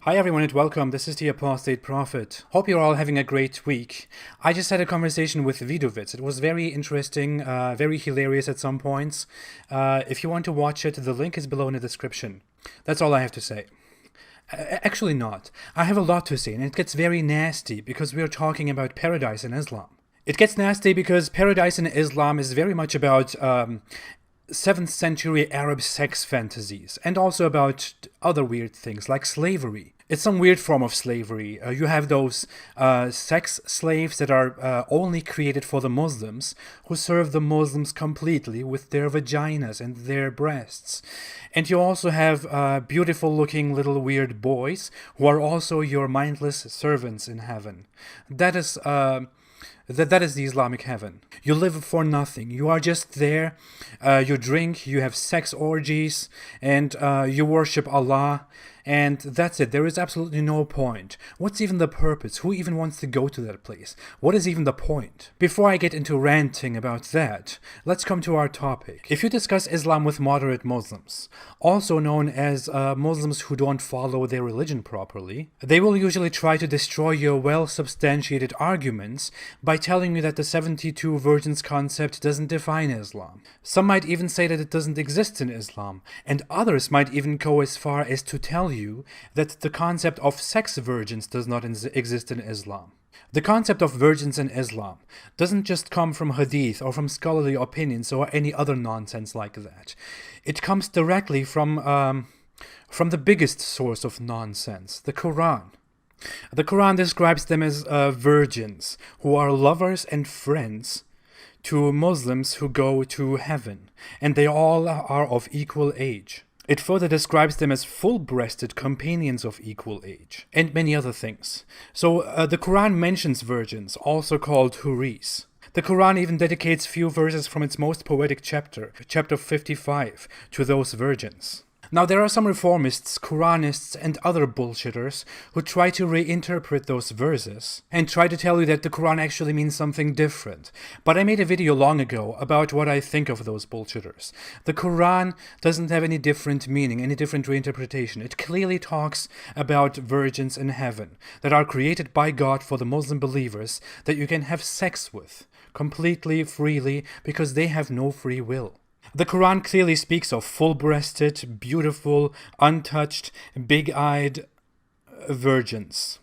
Hi everyone and welcome, this is the Apostate Prophet. Hope you're all having a great week. I just had a conversation with Vidovitz. It was very interesting, very hilarious at some points. If you want to watch it, the link is below in the description. That's all I have to say. Actually not. I have a lot to say and it gets very nasty because we are talking about paradise in Islam. It gets nasty because paradise in Islam is very much about 7th century Arab sex fantasies and also about other weird things like slavery. It's some weird form of slavery. You have those sex slaves that are only created for the Muslims, who serve the Muslims completely with their vaginas and their breasts. And you also have beautiful looking little weird boys who are also your mindless servants in heaven. That is the Islamic heaven. You live for nothing. You are just there. You drink, you have sex orgies, and you worship Allah. And that's it. There is absolutely no point. What's even the purpose? Who even wants to go to that place? What is even the point? Before I get into ranting about that, let's come to our topic. If you discuss Islam with moderate Muslims, also known as Muslims who don't follow their religion properly, they will usually try to destroy your well-substantiated arguments by telling you that the 72 virgins concept doesn't define Islam. Some might even say that it doesn't exist in Islam, and others might even go as far as to tell you that the concept of sex virgins does not exist in Islam. The concept of virgins in Islam doesn't just come from Hadith or from scholarly opinions or any other nonsense like that. It comes directly from the biggest source of nonsense, the Quran. The Quran describes them as virgins who are lovers and friends to Muslims who go to heaven, and they all are of equal age. It further describes them as full-breasted companions of equal age, and many other things. So the Quran mentions virgins, also called huris. The Quran even dedicates few verses from its most poetic chapter, chapter 55, to those virgins. Now there are some reformists, Quranists, and other bullshitters who try to reinterpret those verses and try to tell you that the Quran actually means something different. But I made a video long ago about what I think of those bullshitters. The Quran doesn't have any different meaning, any different reinterpretation. It clearly talks about virgins in heaven that are created by God for the Muslim believers that you can have sex with completely, freely, because they have no free will. The Quran clearly speaks of full-breasted, beautiful, untouched, big-eyed virgins.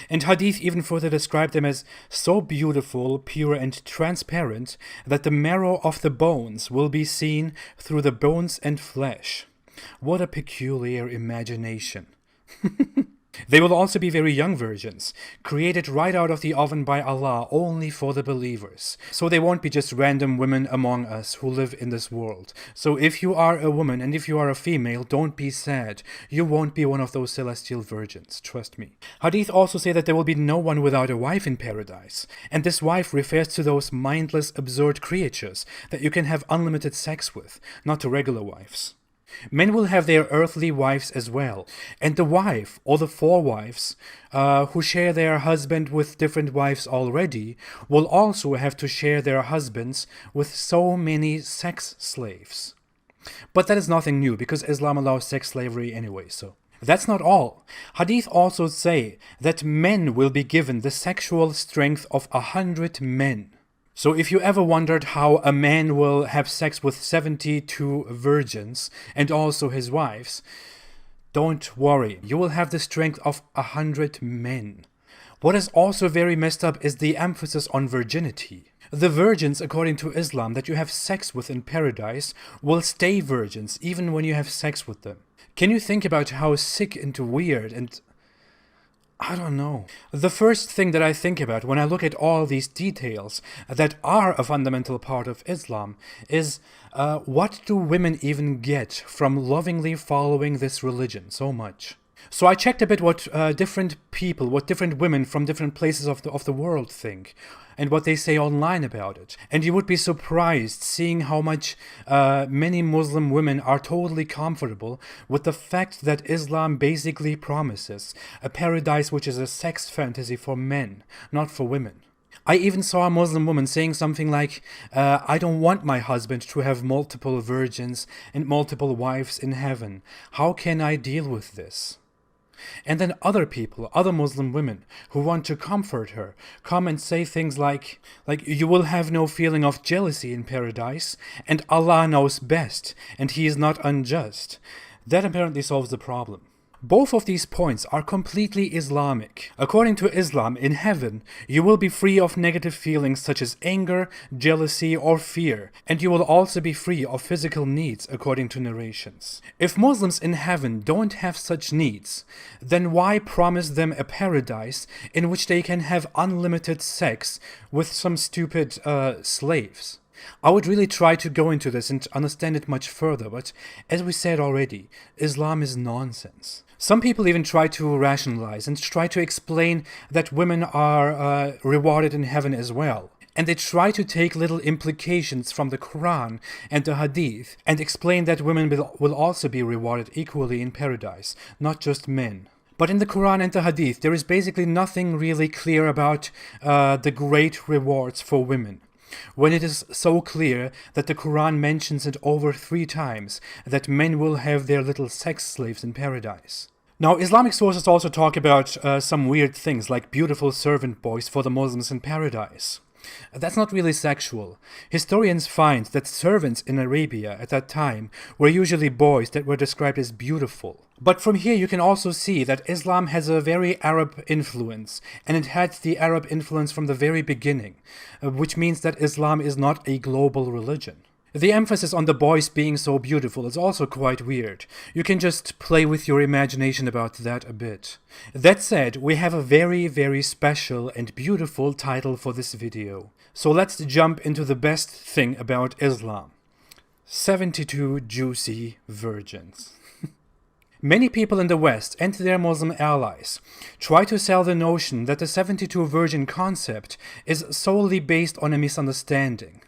And Hadith even further described them as so beautiful, pure, and transparent that the marrow of the bones will be seen through the bones and flesh. What a peculiar imagination. They will also be very young virgins, created right out of the oven by Allah only for the believers. So they won't be just random women among us who live in this world. So if you are a woman and if you are a female, don't be sad. You won't be one of those celestial virgins, trust me. Hadith also say that there will be no one without a wife in paradise. And this wife refers to those mindless, absurd creatures that you can have unlimited sex with, not to regular wives. Men will have their earthly wives as well, and the wife, or the 4 wives, who share their husband with different wives already, will also have to share their husbands with so many sex slaves. But that is nothing new, because Islam allows sex slavery anyway, so. That's not all. Hadith also say that men will be given the sexual strength of 100 men. So if you ever wondered how a man will have sex with 72 virgins and also his wives, don't worry, you will have the strength of 100 men. What is also very messed up is the emphasis on virginity. The virgins, according to Islam, that you have sex with in paradise will stay virgins even when you have sex with them. Can you think about how sick and weird and I don't know. The first thing that I think about when I look at all these details that are a fundamental part of Islam is what do women even get from lovingly following this religion so much? So I checked a bit what different people, what different women from different places of the world think, and what they say online about it. And you would be surprised seeing how much many Muslim women are totally comfortable with the fact that Islam basically promises a paradise which is a sex fantasy for men, not for women. I even saw a Muslim woman saying something like, I don't want my husband to have multiple virgins and multiple wives in heaven. How can I deal with this? And then other people, other Muslim women who want to comfort her, come and say things like you will have no feeling of jealousy in paradise, and Allah knows best, and He is not unjust. That apparently solves the problem. Both of these points are completely Islamic. According to Islam, in heaven, you will be free of negative feelings such as anger, jealousy, or fear, and you will also be free of physical needs, according to narrations. If Muslims in heaven don't have such needs, then why promise them a paradise in which they can have unlimited sex with some stupid slaves? I would really try to go into this and understand it much further, but as we said already, Islam is nonsense. Some people even try to rationalize and try to explain that women are rewarded in heaven as well. And they try to take little implications from the Quran and the Hadith and explain that women will also be rewarded equally in paradise, not just men. But in the Quran and the Hadith, there is basically nothing really clear about the great rewards for women, when it is so clear that the Quran mentions it over 3 times that men will have their little sex slaves in paradise. Now, Islamic sources also talk about some weird things like beautiful servant boys for the Muslims in paradise. That's not really sexual. Historians find that servants in Arabia at that time were usually boys that were described as beautiful. But from here you can also see that Islam has a very Arab influence, and it had the Arab influence from the very beginning, which means that Islam is not a global religion. The emphasis on the boys being so beautiful is also quite weird. You can just play with your imagination about that a bit. That said, we have a very, very special and beautiful title for this video. So let's jump into the best thing about Islam. 72 juicy virgins. Many people in the West and their Muslim allies try to sell the notion that the 72 virgin concept is solely based on a misunderstanding,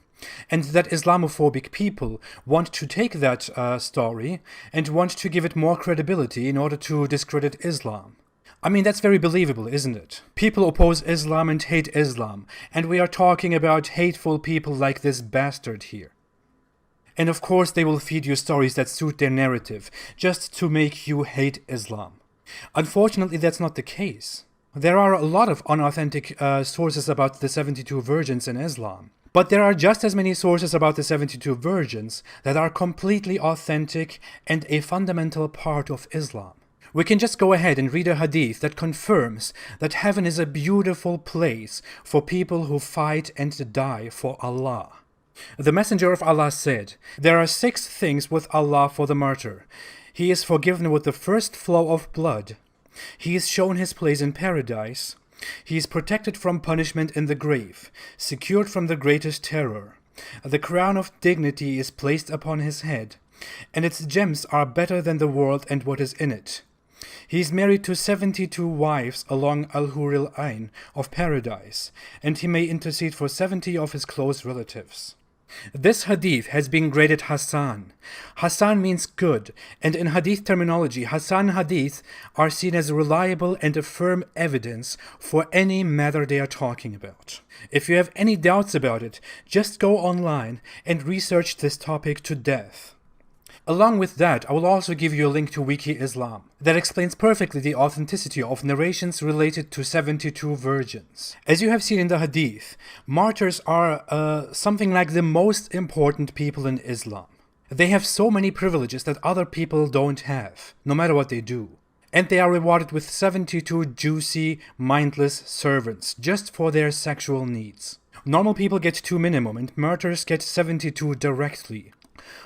and that Islamophobic people want to take that story and want to give it more credibility in order to discredit Islam. I mean, that's very believable, isn't it? People oppose Islam and hate Islam, and we are talking about hateful people like this bastard here. And of course they will feed you stories that suit their narrative, just to make you hate Islam. Unfortunately, that's not the case. There are a lot of unauthentic sources about the 72 virgins in Islam. But there are just as many sources about the 72 virgins that are completely authentic and a fundamental part of Islam. We can just go ahead and read a hadith that confirms that heaven is a beautiful place for people who fight and die for Allah. The Messenger of Allah said, "There are 6 things with Allah for the martyr. He is forgiven with the first flow of blood. He is shown his place in paradise. He is protected from punishment in the grave, secured from the greatest terror. The crown of dignity is placed upon his head, and its gems are better than the world and what is in it. He is married to 72 wives along Al-Huril Ain of paradise, and he may intercede for 70 of his close relatives." This hadith has been graded Hassan. Hassan means good, and in hadith terminology, Hassan hadith are seen as reliable and a firm evidence for any matter they are talking about. If you have any doubts about it, just go online and research this topic to death. Along with that, I will also give you a link to Wiki Islam that explains perfectly the authenticity of narrations related to 72 virgins. As you have seen in the hadith, martyrs are something like the most important people in Islam. They have so many privileges that other people don't have, no matter what they do. And they are rewarded with 72 juicy, mindless servants just for their sexual needs. Normal people get 2 minimum, and martyrs get 72 directly.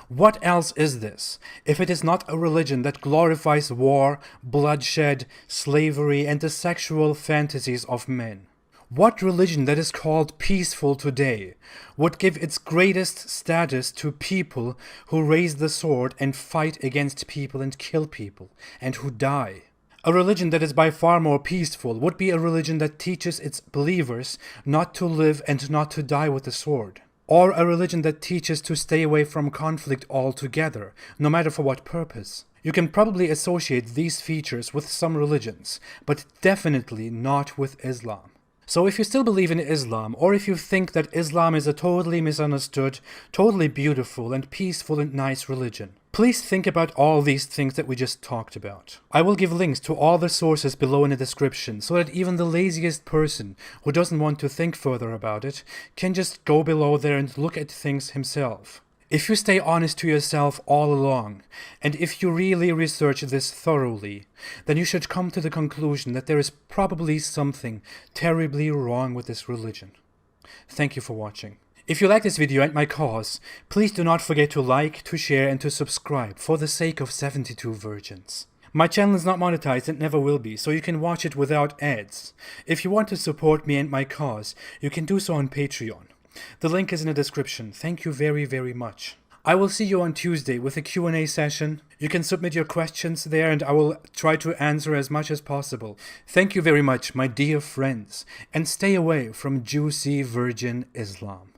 What else is this, if it is not a religion that glorifies war, bloodshed, slavery, and the sexual fantasies of men? What religion that is called peaceful today would give its greatest status to people who raise the sword and fight against people and kill people, and who die? A religion that is by far more peaceful would be a religion that teaches its believers not to live and not to die with the sword. Or a religion that teaches to stay away from conflict altogether, no matter for what purpose. You can probably associate these features with some religions, but definitely not with Islam. So if you still believe in Islam, or if you think that Islam is a totally misunderstood, totally beautiful and peaceful and nice religion, Please think about all these things that we just talked about. I will give links to all the sources below in the description so that even the laziest person who doesn't want to think further about it can just go below there and look at things himself. If you stay honest to yourself all along, and if you really research this thoroughly, then you should come to the conclusion that there is probably something terribly wrong with this religion. Thank you for watching. If you like this video and my cause, please do not forget to like, to share and to subscribe for the sake of 72 virgins. My channel is not monetized and never will be, so you can watch it without ads. If you want to support me and my cause, you can do so on Patreon. The link is in the description. Thank you very, very much. I will see you on Tuesday with a Q&A session. You can submit your questions there and I will try to answer as much as possible. Thank you very much, my dear friends, and stay away from juicy virgin Islam.